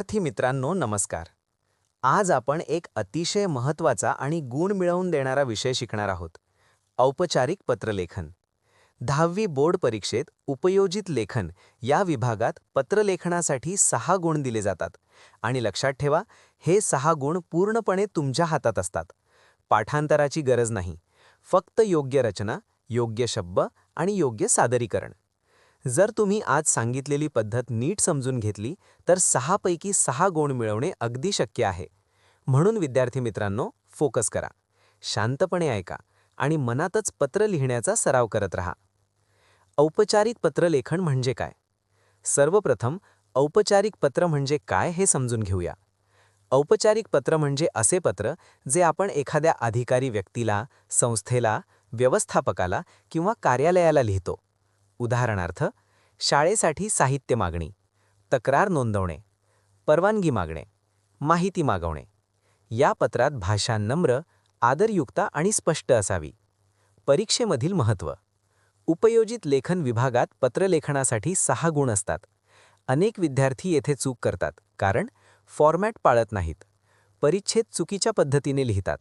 विद्यार्थी मित्रांनो नमस्कार. आज आपण एक अतिशय महत्त्वाचा आणि गुण मिळवून देणारा विषय शिकणार आहोत. औपचारिक पत्रलेखन. 10वी बोर्ड परीक्षेत उपयोजित लेखन या विभागात पत्रलेखनासाठी 6 गुण दिले जातात आणि लक्षात ठेवा, हे 6 गुण पूर्णपणे तुमच्या हातात असतात. पाठांतराची गरज नाही, फक्त योग्य रचना, योग्य शब्द आणि योग्य सादरीकरण. जर तुम्ही आज सांगितलेली पद्धत नीट समजून घेतली तर 6 पैकी 6 गुण मिळवणे अगदी शक्य आहे. म्हणून विद्यार्थी मित्रांनो, फोकस करा, शांतपणे ऐका आणि मनातच पत्र लिहिण्याचा सराव करत राहा. औपचारिक पत्रलेखन म्हणजे काय? सर्वप्रथम औपचारिक पत्र म्हणजे काय हे समजून घेऊया. औपचारिक पत्र म्हणजे असे पत्र जे आपण एखाद्या अधिकारी व्यक्तीला, संस्थेला, व्यवस्थापकाला किंवा कार्यालयाला लिहितो. उदाहरणार्थ, शाळेसाठी साहित्य मागणी, तक्रार नोंदवणे, परवानगी मागणे, माहिती मागवणे. या पत्रात भाषा नम्र, आदरयुक्त आणि स्पष्ट असावी. परीक्षेमधील महत्त्व. उपयोजित लेखन विभागात पत्रलेखनासाठी 6 गुण असतात. अनेक विद्यार्थी येथे चूक करतात कारण फॉर्मॅट पाळत नाहीत, परिच्छेद चुकीच्या पद्धतीने लिहितात,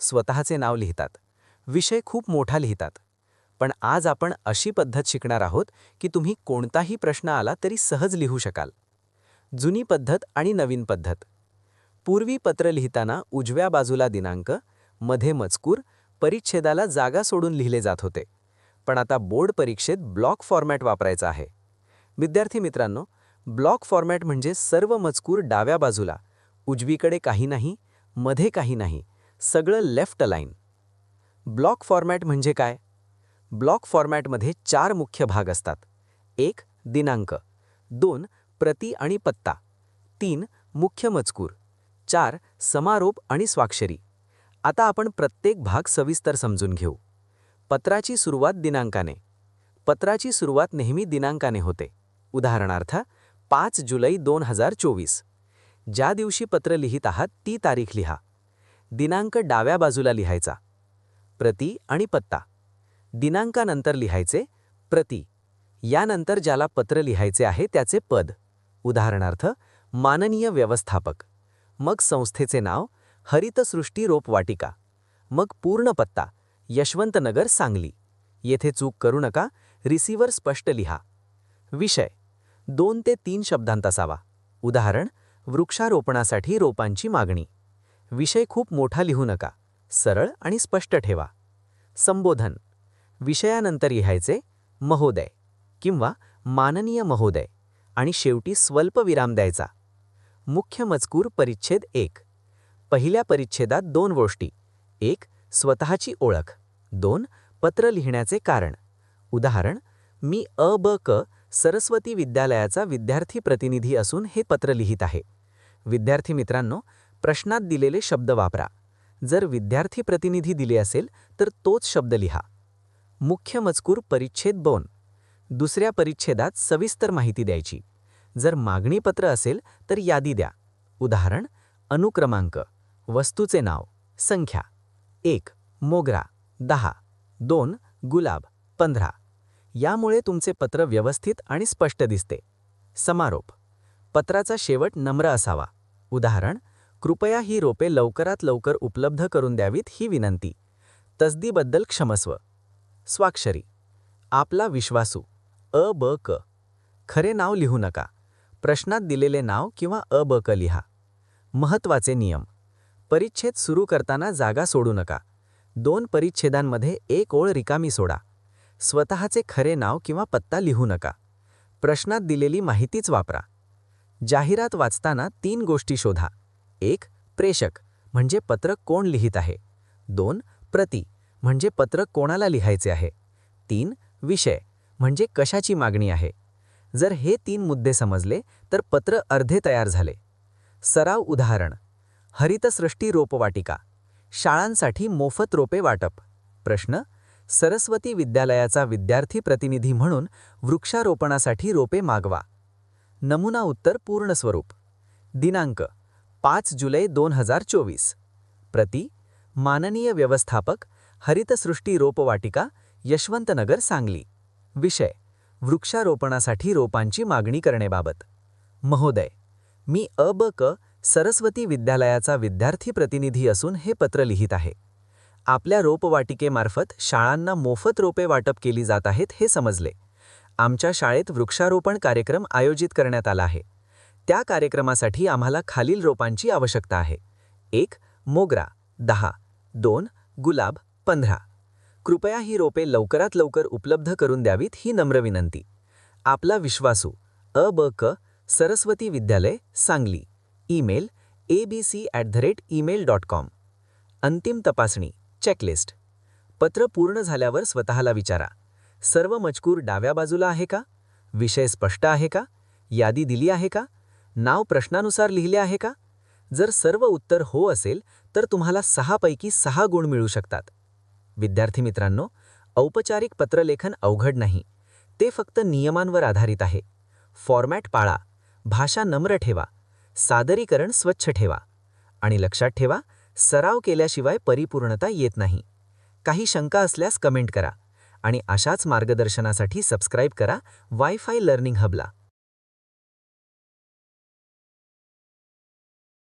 स्वतःचे नाव लिहितात, विषय खूप मोठा लिहितात. पण आज आपण अशी पद्धत शिकणार आहोत की तुम्ही कोणताही प्रश्न आला तरी सहज लिहू शकाल. जुनी पद्धत आणि नवीन पद्धत. पूर्वी पत्र लिहिताना उजव्या बाजूला दिनांक, मध्ये मजकूर, परिच्छेदाला जागा सोडून लिहिले जात होते. पण आता बोर्ड परीक्षेत ब्लॉक फॉर्मॅट वापरायचा आहे. विद्यार्थी मित्रांनो, ब्लॉक फॉर्मॅट म्हणजे सर्व मजकूर डाव्या बाजूला, उजवीकडे काही नाही, मध्ये काही नाही, सगळं लेफ्ट अलाइन. ब्लॉक फॉर्मॅट म्हणजे काय? ब्लॉक फॉर्मॅटमध्ये 4 मुख्य भाग असतात. 1. दिनांक, 2. प्रती आणि पत्ता, 3. मुख्य मजकूर, 4. समारोप आणि स्वाक्षरी. आता आपण प्रत्येक भाग सविस्तर समजून घेऊ. पत्राची सुरुवात दिनांकाने. पत्राची सुरुवात नेहमी दिनांकाने होते. उदाहरणार्थ, 5 जुलै 2024. ज्या दिवशी पत्र लिहित आहात ती तारीख लिहा. दिनांक डाव्या बाजूला लिहायचा. प्रती आणि पत्ता. दिनांकानंतर लिहायचे प्रती. यानंतर ज्याला पत्र लिहायचे आहे त्याचे पद. उदाहरणार्थ, माननीय व्यवस्थापक. मग संस्थेचे नाव, हरितसृष्टी रोपवाटिका. मग पूर्ण पत्ता, यशवंतनगर, सांगली. येथे चूक करू नका, रिसिव्हर स्पष्ट लिहा. विषय 2 ते 3 शब्दांत असावा. उदाहरण, वृक्षारोपणासाठी रोपांची मागणी. विषय खूप मोठा लिहू नका, सरळ आणि स्पष्ट ठेवा. संबोधन. विषयानंतर लिहायचे महोदय किंवा माननीय महोदय आणि शेवटी स्वल्प विराम द्यायचा. मुख्य मजकूर परिच्छेद 1. पहिल्या परिच्छेदात 2 गोष्टी. 1. स्वतःची ओळख. 2. पत्र लिहिण्याचे कारण. उदाहरण, मी अ.ब.क. सरस्वती विद्यालयाचा विद्यार्थी प्रतिनिधी असून हे पत्र लिहित आहे. विद्यार्थी मित्रांनो, प्रश्नात दिलेले शब्द वापरा. जर विद्यार्थी प्रतिनिधी दिले असेल तर तोच शब्द लिहा. मुख्य मजकूर परिच्छेद 2. दुसऱ्या परिच्छेदात सविस्तर माहिती द्यायची. जर मागणीपत्र असेल तर यादी द्या. उदाहरण, अनुक्रमांक, वस्तूचे नाव, संख्या. 1. मोगरा 10, 2. गुलाब 15. यामुळे तुमचे पत्र व्यवस्थित आणि स्पष्ट दिसते. समारोप. पत्राचा शेवट नम्र असावा. उदाहरण, कृपया ही रोपे लवकरात लवकर उपलब्ध करून द्यावीत ही विनंती. तसदीबद्दल क्षमस्व. स्वाक्षरी. आपला विश्वासू, अ.ब.क. खरे नाव लिहू नका. प्रश्नात दिलेले नाव किंवा अ.ब.क. लिहा. महत्त्वाचे नियम. परिच्छेद सुरू करताना जागा सोडू नका. 2 परिच्छेदांमध्ये 1 ओळ रिकामी सोडा. स्वतःचे खरे नाव किंवा पत्ता लिहू नका. प्रश्नात दिलेली माहितीच वापरा. जाहिरात वाचताना 3 गोष्टी शोधा. 1. प्रेषक म्हणजे पत्र कोण लिहित आहे. 2. प्रती म्हणजे पत्र कोणाला लिहायचे आहे. 3. विषय म्हणजे कशाची मागणी आहे. जर हे 3 मुद्दे समजले तर पत्र अर्धे तयार झाले. सराव. उदाहरण, हरितसृष्टी रोपवाटिका, शाळांसाठी मोफत रोपे वाटप. प्रश्न, सरस्वती विद्यालयाचा विद्यार्थी प्रतिनिधी म्हणून वृक्षारोपणासाठी रोपे मागवा. नमुना उत्तर पूर्ण स्वरूप. दिनांक 5 जुलै 2024. प्रती, माननीय व्यवस्थापक, हरितसृष्टी रोपवाटिका, यशवंतनगर, सांगली. विषय, वृक्षारोपणासाठी रोपांची मागणी करण्याबाबत. महोदय, मी अ.ब.क. सरस्वती विद्यालयाचा विद्यार्थी प्रतिनिधी असून हे पत्र लिहित आहे. आपल्या रोपवाटिकेमार्फत शाळांना मोफत रोपे वाटप केली जात आहेत हे समजले. आमच्या शाळेत वृक्षारोपण कार्यक्रम आयोजित करण्यात आला आहे. त्या कार्यक्रमासाठी आम्हाला खालील रोपांची आवश्यकता आहे. 1. मोगरा 10. 2. गुलाब 15. कृपया ही रोपे लवकरात लवकर उपलब्ध करून द्यावीत ही नम्र विनंती. आपला विश्वासू अ.ब.क. सरस्वती विद्यालय सांगली. Email abc@email.com. अंतिम तपासणी चेकलिस्ट. पत्र पूर्ण झाल्यावर स्वतःला विचारा, सर्व मजकूर डाव्या बाजूला आहे का? विषय स्पष्ट आहे का? यादी दिली आहे का? नाव प्रश्नानुसार लिहिले आहे का? जर सर्व उत्तर हो असेल तर तुम्हाला 6 पैकी 6 गुण मिळू शकतात. विद्यार्थी मित्रांनो, औपचारिक पत्रलेखन अवघड नाही. ते फक्त नियमांवर आधारित आहे. फॉर्मॅट पाळा, भाषा नम्र ठेवा, सादरीकरण स्वच्छ ठेवा आणि लक्षात ठेवा, सराव केल्याशिवाय परिपूर्णता येत नाही. काही शंका असल्यास कमेंट करा आणि अशाच मार्गदर्शनासाठी सबस्क्राईब करा वायफाय लर्निंग हबला.